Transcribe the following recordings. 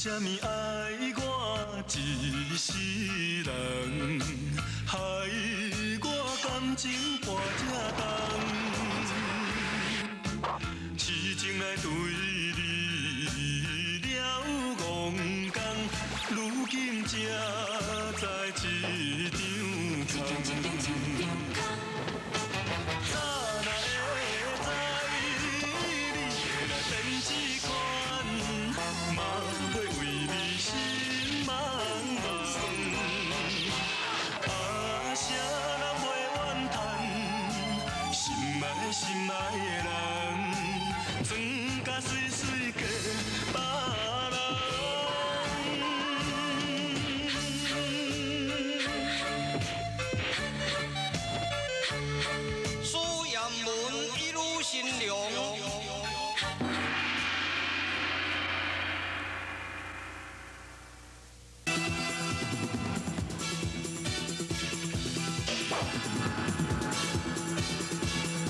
啥物爱我一世人，害我感情半只重，痴情来对你了戆讲，如今才知一场空。早若会知，你会来变这款，嘛会为你心茫茫。啊，啥人袂怨叹，心爱的人，装甲水水嫁别人。苏阳门一路新娘。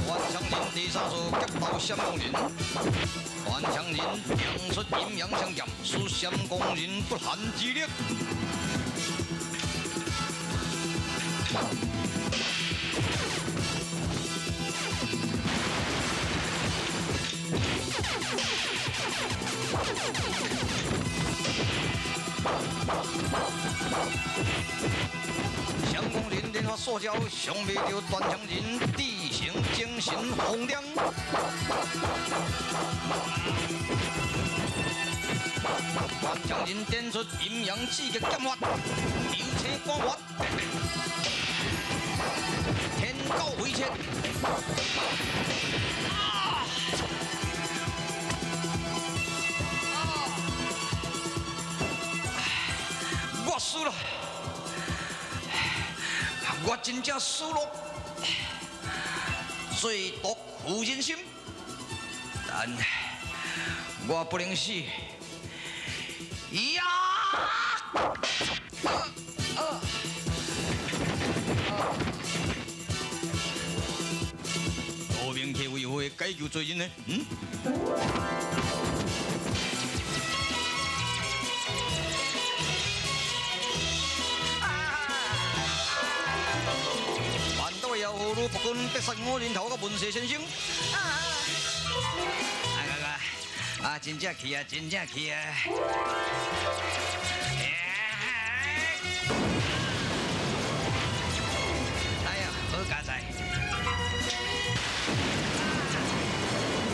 顽强人第三首夹道闪光人，顽强人阳出阴阳相夹，属闪光人不寒之力。相公人莲花塑胶，上未着断肠人，地形精神洪亮。断肠人点出阴阳刺激剑法，流车光滑，天高回切。我输了。我真正输了，最毒负人心，但我不能死。呀！多名客委会解救罪人呢？要何如不管得三我人头个文社先生？真正去啊，真正去啊！哎呀，好佳哉！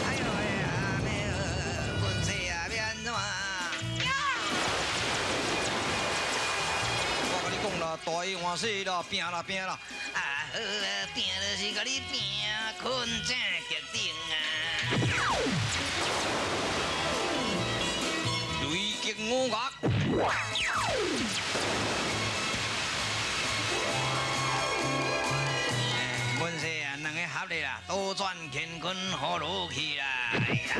哎呦哎呀，文社啊，要安怎？我跟你讲啦，大医换细啦，拼啦拼啦！好啊，拼就是甲你拼，困正决定啊！雷击五岳，本事啊，两个合力啦，倒转乾坤好落去啦！哎呀！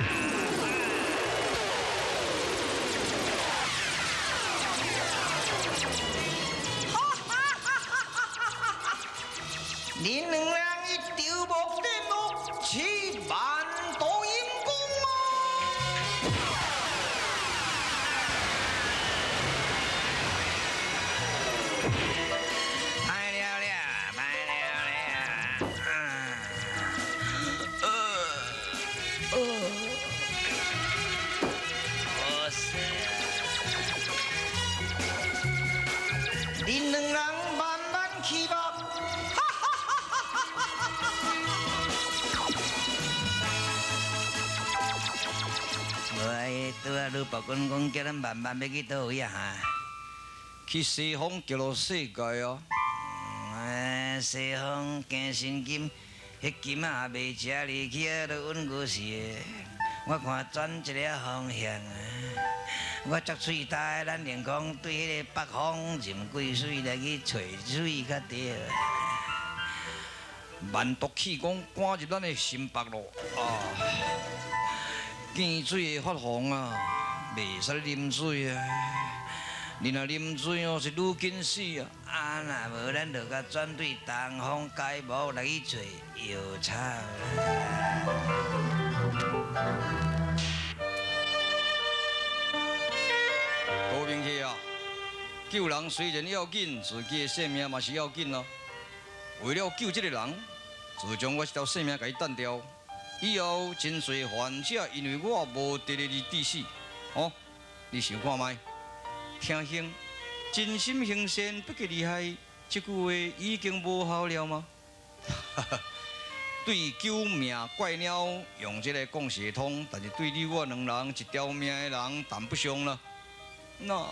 你两人一丢无点目，7万多阴功啊！拍了了，拍了了，不是，你两人慢慢去吧。拄啊，卢伯君讲叫咱慢慢要去倒位啊哈？去西方极乐世界哦。西方行神金，迄金啊未食入去啊，都稳过是。我看转一个方向啊，我足喙大，咱连讲对迄个北方任贵水来去找水较对。万毒气功赶入咱的心北路啊！见水会发红啊，袂使啉水啊！你若啉水哦，是愈紧死啊！若无咱就甲转对东方解毛来去找药草啦。救人虽然要紧，自己的性命嘛是要紧咯。为了救这个人，自将我一条性命给伊断掉，以后真侪患者因为我无得力而致死。哦，你想看卖？听兄，真心行善不计利害，这句话已经无效了吗？对救命怪鸟用这个讲是通，但是对你我两人一条命的人谈不上了。那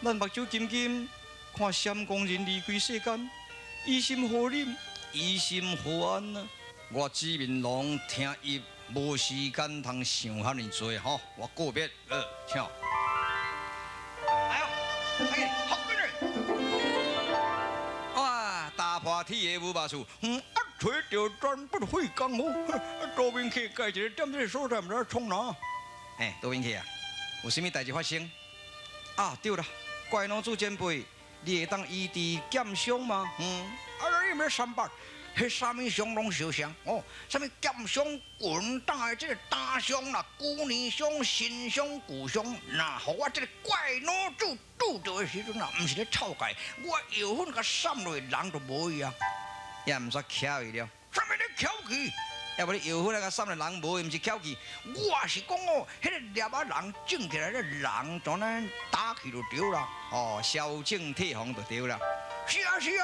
咱目睭金金，看闪光人离开世间，于心何忍？于心何安呢？我志明龙听伊无时间通想遐尼多吼，我告别请。哎呦，快点，好快点！哇，大破铁的无把处，吹着转不回江湖。多兵客改一个点这个所在，唔知冲哪？哎，多兵客啊，有啥物代志发生？啊，对了，怪老祖前辈，你会当医治剑伤吗？你咩三八？迄啥物伤拢受伤哦？啥物剑伤、棍打的这个打伤啦、骨年伤、心伤、骨伤，那互我这个怪老祖拄着的时阵啊，唔是咧臭解，我药粉甲散落，人就无去啊，也唔煞巧伊了。啥物咧巧去？要不你药粉甲散落，人无，毋是巧去。我是讲哦，迄个猎啊人整起来，咧人当然打去就对啦。哦，消正退防就对啦。是啊是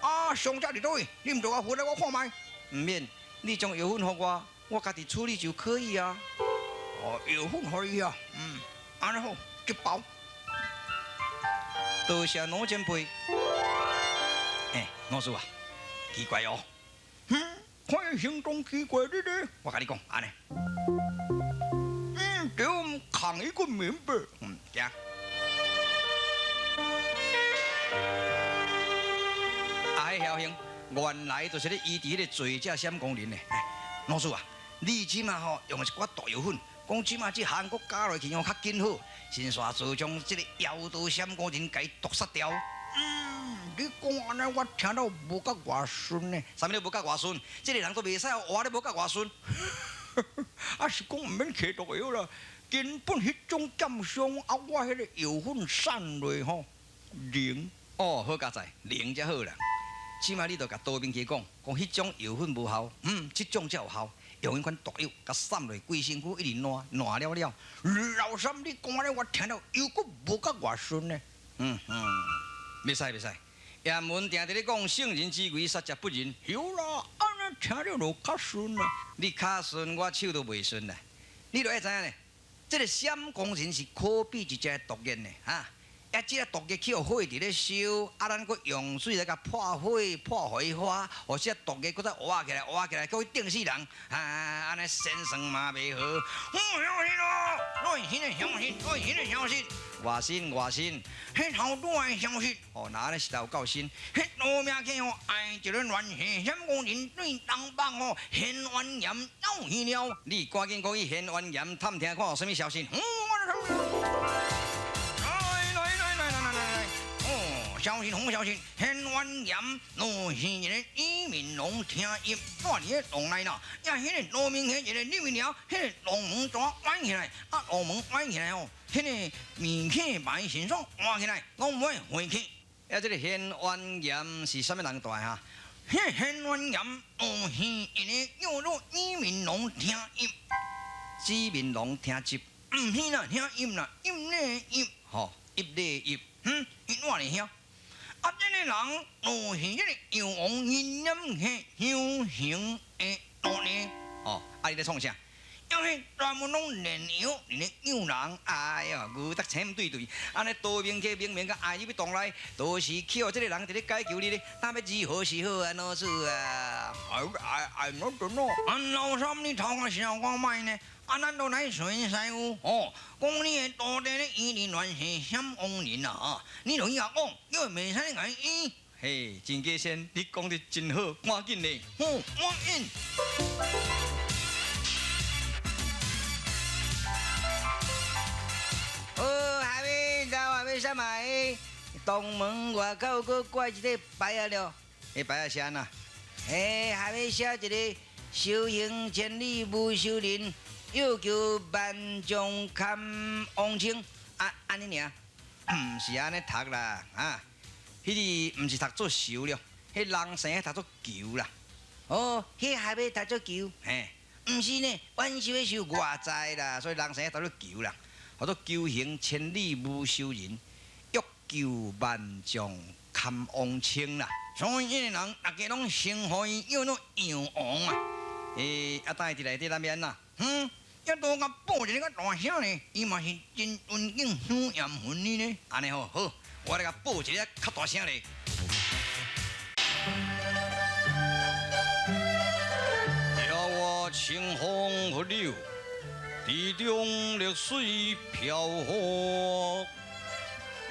啊，伤者伫倒位，你唔着我回来我看卖。唔免，你将药粉给我，我家己处理就可以啊。哦，药粉可以啊，安尼好，一包。多谢老前辈。老师啊，奇怪哦。看行动奇怪的咧。我甲你讲，安尼。给我们扛一个棉被。行。晓兄，原来就是咧医治迄个罪者闪光人呢。老师啊，你即马吼用一寡毒药粉，讲即马这韩国加落去用较紧好，先煞做将这个妖道闪光人给毒杀掉。你讲安尼，我听到无甲外顺呢。啥物你无甲外顺？这个人都袂使活咧无甲外顺。是讲唔免摕毒药啦，根本迄种剑伤我迄个药粉散落吼灵。哦，好佳哉，灵才好啦。起码你著甲多兵去讲，迄种药粉无效，这种才有效。用迄款毒药，甲散落规身躯一直烂了了。老三，你讲安尼，我听到又阁无甲外顺呢。袂使。言文定伫咧讲圣人之为，杀者不仁。有啦，安尼听着就较顺啦。你较顺，我手都袂顺啦。你著爱知影呢，这个闪光人是可比一只毒箭呢，即个毒药去互火伫咧烧，咱搁用水来甲破火、破火花，或者毒药搁再活起来，搁去定死人，安尼先算嘛袂好。相信哦，我现在相信。外心，迄头拄爱相信。那安尼实在有够新。迄老命客爱一个乱世闪光人对东北现冤严要去了。你赶紧讲伊现冤严，探听看有啥物消息。消息，现冤严，若是一个李明龙听音，带伫咧洞内啦。迄个罗明迄一个李明了，迄个龙门抓弯起来，龙门弯起来迄个面客白身上换起来，拢袂回去。这个现冤严是啥物人带哈？迄现冤严，是一个叫做李明龙听音。李明龙听集，唔是啦，听音啦，音咧音，一咧音，伊换咧晓。这个人若是这个药王阴阴客修行的道理，你咧创啥？因为专门拢炼药，咧诱人，哎呀，牛得钱对，安尼多明客明甲爱入去洞内，都是靠这个人伫咧解救你咧，那要如何是好啊，老师啊？老准咯，老三你头壳想我卖呢？咱都来随师傅讲你的徒弟咧医治乱世闪光人啊！你就以后讲，因为袂使甲伊医。嘿，真假仙，你讲得真好，赶紧嘞！赶紧。还没啥买？东门外口搁挂一个牌啊了，迄牌啊啥呐？还没写一个修行千里无修人。要求万众看王清，安尼尔，毋是安尼读啦，啊，迄个毋是读做球了，迄人生读做球啦。哦，迄还要读做球，嘿，毋是呢，万寿的寿外在啦，所以人生读做球啦，叫做球行千里无收人，欲救万丈堪王清啦。所以因个人大家拢称呼伊叫做洋王啊。啊，等下伫内底咱免啦，要多甲报一个大声呢，伊嘛是真尊敬许严文呢呢。安尼好，好，我来甲报一个较大声嘞。遥我清风拂柳，地中绿水飘忽。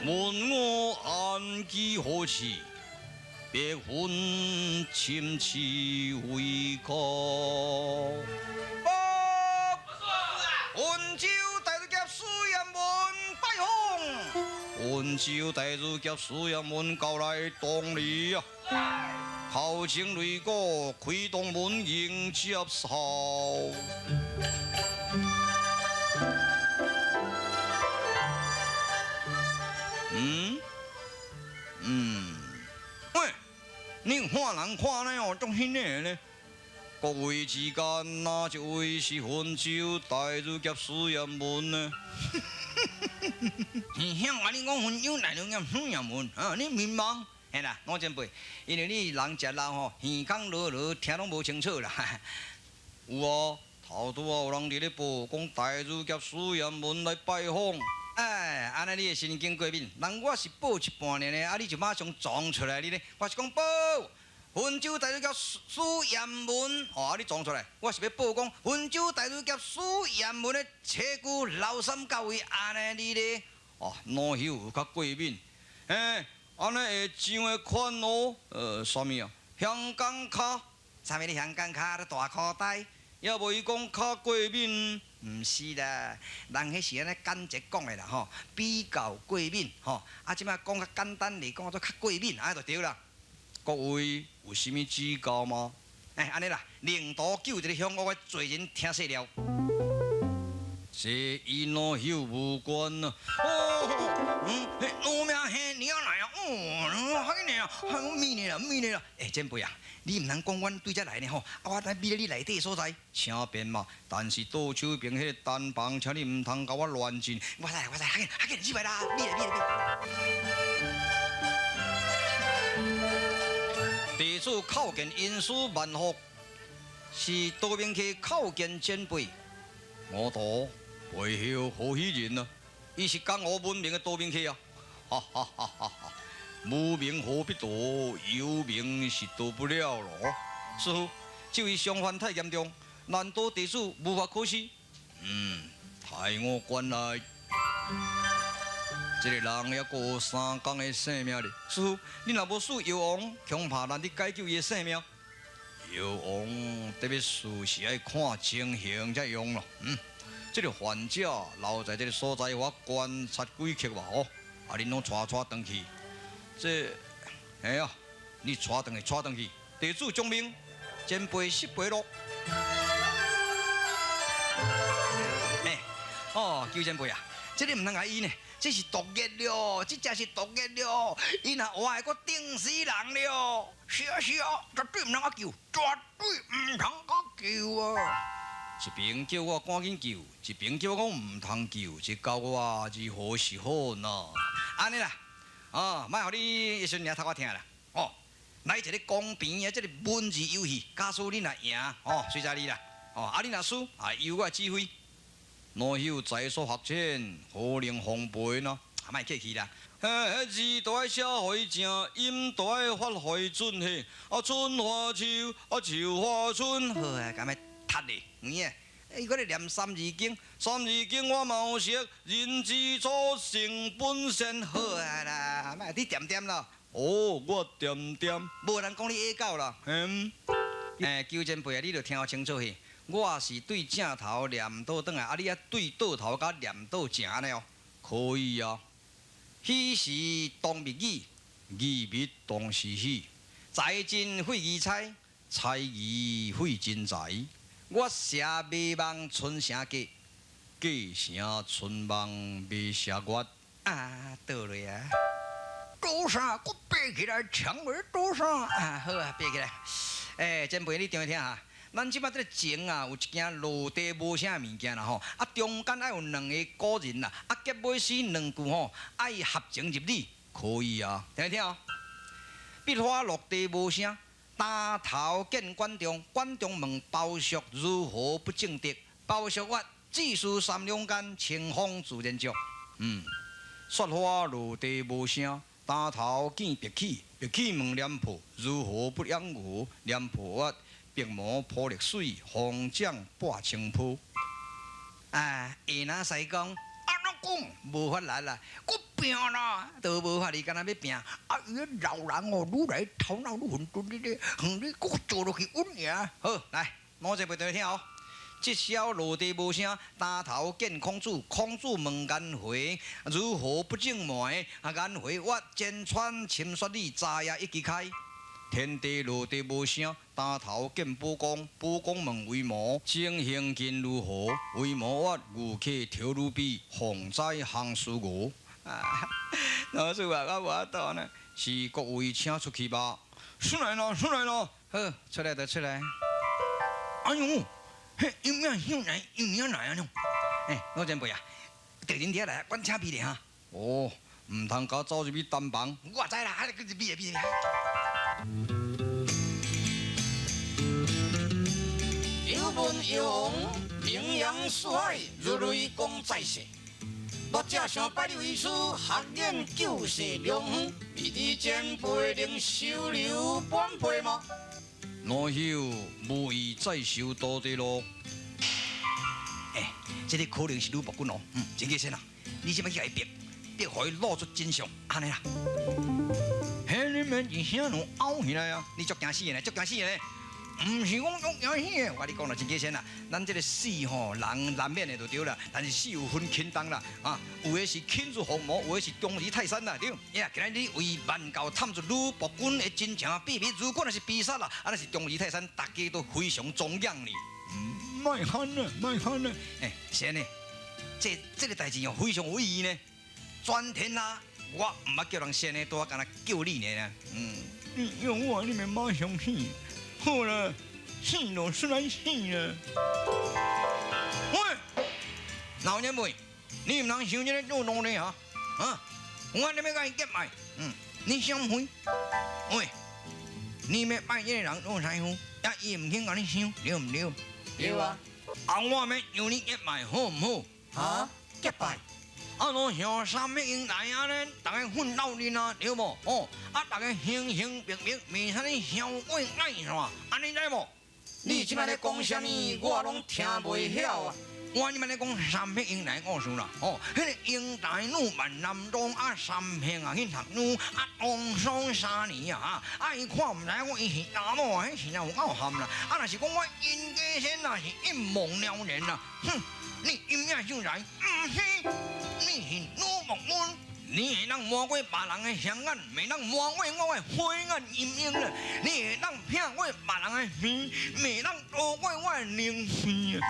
问我安居何处？别分深似为何？温州大儒甲苏彦文拜访，温州大儒甲苏彦文交来动礼啊！口称擂鼓，开动门迎接哨。喂，你看人看呢哦，种迄个呢？各位之间，哪一位是温州大儒甲苏彦文呢？是向我你讲温州大儒甲苏彦文啊？你迷茫？嘿啦，老前辈，因为你人食老吼，耳孔落落，听拢无清楚啦。有哦，头拄啊有人伫咧报，讲大儒甲苏彦文来拜访。哎，安尼你的神经过敏，人我是报一半年的，啊你就马上撞出来你咧，我是讲报。温州大儒甲苏彦文，哦，你撞出来，我是要报讲温州大儒甲苏彦文的车句老三教位，安尼你咧，哦，脑血有较过敏，安尼会上的款哦，啥物啊？香港卡，啥物咧？香港卡咧大口袋，也无伊讲较过敏，毋是啦，人迄是安尼简洁讲的啦吼，比较过敏吼，啊，即摆讲较简单嚟讲做较过敏，安尼就对啦。各位有啥物指教吗？安尼啦，领导救一个向我的罪人听细了，这与脑血无关啊。老命嘿，你要来啊？好紧呢啊，咪呢啦，咪呢啦。前辈啊，你毋通讲阮对遮来呢吼，啊，我来秘咧你内底所在，请便嘛。但是倒手边迄个单房，请你毋通甲我乱进。我来，较紧入来啦，秘咧。地主叩见因师万福，是多明溪叩见前辈。我道背后何许人啊？伊是江湖闻名的多明溪啊！哈哈哈哈哈！无名何必夺，有名是夺不了咯。师傅，这位伤患太严重，难道地主无法可施？派我关来。这个人还阁有3天的性命咧，师傅，你若无使药王，恐怕难以解救伊的性命。药王特别事是爱看情形才用咯。这个患者留在这个所在，我观察几刻吧吼。啊，恁拢带转去。你带转去。地主将命，前辈失陪咯。求前辈啊，这个唔通甲医呢？这是毒药了，这才是毒药了。伊若活会阁顶死人了。是啊，绝对唔通甲救，绝对唔通甲救啊！一边叫我赶紧救，一边叫我唔通救，这教我如何是好呢？安尼啦，莫互你一瞬间读我听啦。来一个公平的这个文字游戏，假使你若赢，随在你啦。你若输，由我指挥。哪有在所学浅，何能奉陪呢？莫客气啦。字都爱写会正，音都爱发会准嘿。春花秋，秋花春。好啊，敢要读哩？我咧念三字经，三字经我嘛有识，人之初性本善。好啊啦，莫你点点啦。我点点。无人讲你恶搞啦。求前辈啊，你着听清楚嘿。我是对正头念倒转来，你啊对倒头甲念倒正了，可以啊。喜是当密语，语密当时喜。财真费义财，财义费真财。我写美梦春成家，家成春梦未写月。啊，倒落啊！多啥？我爬起来，抢儿多啥？啊，好啊，爬起来。前辈你听一听哈，咱即摆这个前啊有一件落地无啥物件啦吼，啊中间爱有两个古人啦，啊结尾时两句吼爱合情入理，可以啊，听一听哦。笔花落地无声，打头见观众，观众问包叔如何不正直，包叔话只需三两间，清风自然足。雪花落地无声。打头见白起，白起问廉颇如何不养鱼，廉颇话白毛泼热水，风涨半清铺。下那西讲，怎讲？无法来啦，我拼啦，都无法你敢若要拼。伊老人哦，愈来头脑愈混沌咧，你搁做落去稳呀。好，来，我这边对你听哦。即宵落地无声，打头见孔子。孔子问颜回如何不正门？颜回我剑穿秦雪里，扎也一击开。天地落地无声，打头见卜公。卜公问为毛，正行见如何？为毛我牛客跳如比，洪灾行输我。老师啊，我无倒呢，是各位请出去吧。出来咯，出来咯。好，出来就出来。哎呦！有咩有来有咩来啊？我前辈啊，第二天来，阮请比咧哈。哦，唔通甲走入去单房。我知啦，你去比比。有文有王，名扬四海，如雷公在世。我只想拜你为师，学练救世良方。你前辈能收留半辈吗？老朽无意再受多地咯。这个可能是吕伯君哦。真个先啊，你即摆去甲伊逼，互伊露出真相，安尼啦。你们是啥人拗起来啊？你足惊死的，足惊死的。唔是讲足惊死的，我跟你讲啦，真个先啊，咱这个死吼，人难免的就对啦。但是死有分轻重啦，有的是轻如鸿毛，有的是重如泰山啦，对。呀，今日你为万教探出吕伯君的真情秘密，如果那是逼杀啦，那是重如泰山，大家都非常敬仰你。卖喊啊，卖喊啊！先呢，这个代志哦非常有意义呢。全天啊，我唔捌叫人先呢，都敢若叫你呢。你用我，你们马上死。好了，死咯，虽然死了。喂，老年辈，你唔通想这个做奴隶啊？我你要甲伊结拜，你想会？喂，你要拜这个人做师傅，也伊唔肯甲你想，对唔对？对啊。我要让你结拜，好唔好？结拜。我像三百英来安尼，大家奋斗恁啊，对无？大家形形色色，明啥哩相爱爱啥，安尼知无？你即摆咧讲啥物，我拢听袂晓啊。我你们咧讲三百英来故事啦，迄个英才女万男中三百去读女王双3年伊看唔知我伊是哪某迄是有够含啦。若是讲我殷家先是一梦了然啦，你阴影上来，唔是，你是女木棍。你会当摸过别人的双眼，未当摸过我的灰眼阴影啦。你会当骗过别人的鼻，未当夺过我的灵鼻啊！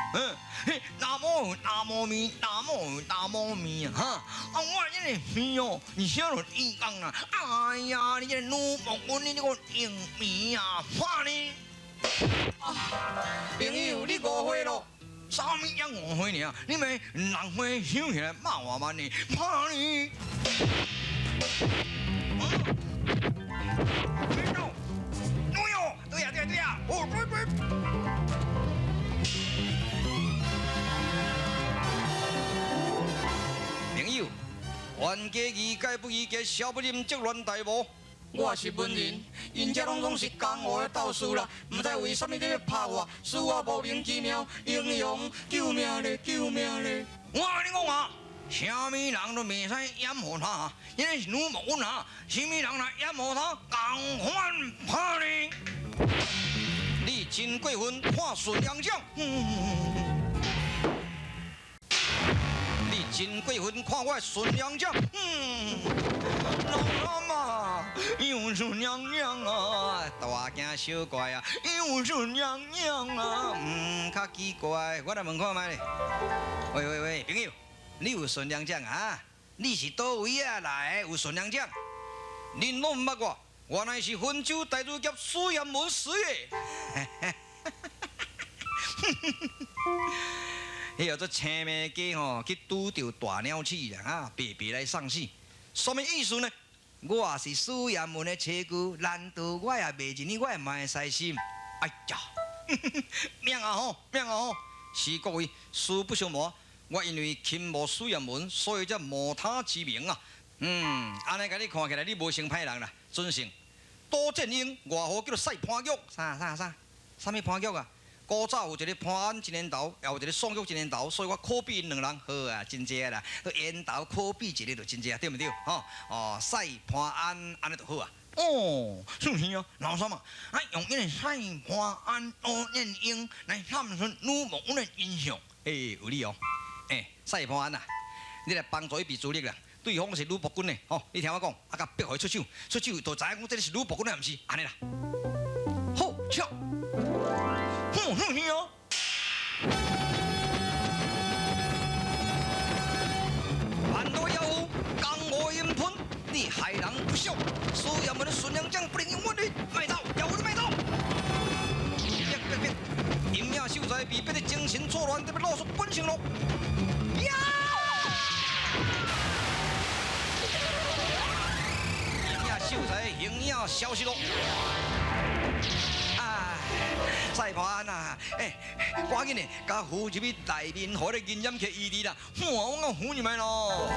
那么咪啊！我这个鼻哦，你晓得伊讲啦。哎呀，你这个女木棍，你这个硬鼻啊，怕你！朋友，你误会咯。啥物样误会呢？你们人会想起来骂我们呢？怕你！别动！对哦，对呀！哦，对。朋友，冤家宜解不宜结，小不忍则乱大无。我是文人，因这拢是江湖的道士啦，唔知为什么你要拍我，使我莫名其妙。英雄救命咧！我跟你讲啊，啥物人都袂使掩护他，因为是女木棍啊，啥物人来掩护他，共款拍你。你真过分，看顺阳将。你真过分，看我顺阳将。老阿妈，又是娘娘啊，大惊小怪啊，又是娘娘啊，较奇怪，我来问看卖咧。喂，朋友，你有顺娘将啊？你是倒位啊来的？有孙娘奖，恁拢毋捌我，原来是温州大主教苏彦文师爷。迄叫做青眉鸡吼，去拄着大鸟鼠啦，白白来送死。什么意思呢？我也是苏彦文的车夫，难道我也袂一年，我也卖使心？哎呀，命啊吼，命啊吼！是各位，实不相瞒，我因为钦慕苏彦文，所以才冒他之名啊。安尼甲你看起来，你无成歹人啦，准成。杜建英外号叫做赛潘玉，啥物潘玉啊？古早有一个潘安一年头，也有一个宋玉一年头，所以我可比因两人好啊，真正啦。缘投可比一个就真正，对毋对？赛潘安安尼就好啊。是是啊，老三嘛，用迄个赛潘安杜建英来阐述女模的印象，有理哦。赛潘安啊，你来帮助伊比主力啦。对方是吕伯君的，你听我讲，甲逼互伊出手，就知影讲这是吕伯君的，毋是安尼啦。好，笑。是啊。反对妖狐，江河阴喷，你害人不孝。苏彦文的孙娘将不能用我的卖走，妖狐你卖走。别！阴影秀才被逼得精神错乱，特别露出本性咯。呀！阴影秀才形影消失咯。赛潘啊，赶紧的，甲扶入去内面，互你阴阴去医治啦。我讲扶入来咯。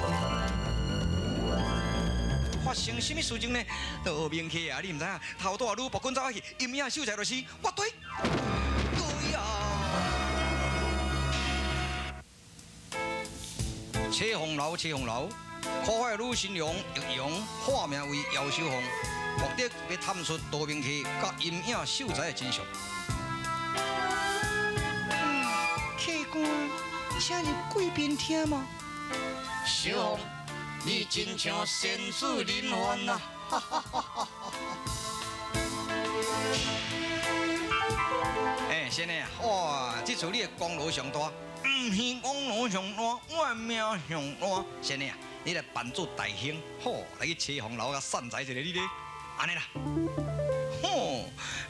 发生什么事情呢？都明去啊！你唔知啊？头拄啊，吕伯君走去，阴影秀才就是我对啊。车红楼，可坏吕新良欲用化名为姚秀凤，目的要探出杜明启甲阴影秀才的真相。客官，请入贵宾厅吗？秀凤，你真像仙子临凡呐！先生啊，哇，这次你的功劳上大，唔是功劳上大，我的命上大。先生啊，你来扮做大兄，好来去车红楼甲散财一下你咧，安尼啦。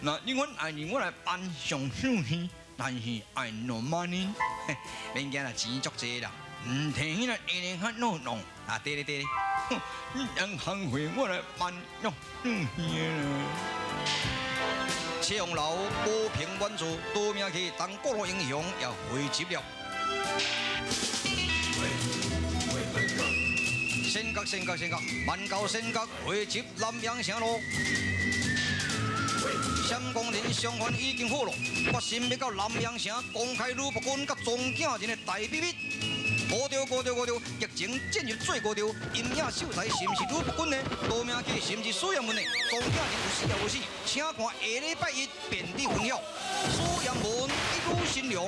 那你阮爱人我来扮上秀气，但是爱no money，免惊啦，钱足济啦，唔摕迄个一个较弄弄啊，对咧，你让行会我来扮上秀气啦。车红楼高平原著，杜明启当国路英雄也汇集了。仙阁，万教仙阁汇集南阳城路。闪光人相关已经好了，决心要到南阳城公开吕伯君甲庄稼人的大秘密。高调，疫情进入最高潮，阴影秀才是毋是吕伯君呢？杜明启是毋是苏彦文呢？庄稼人有死也无死，请看下礼拜一遍地分晓。苏彦文与吕新良。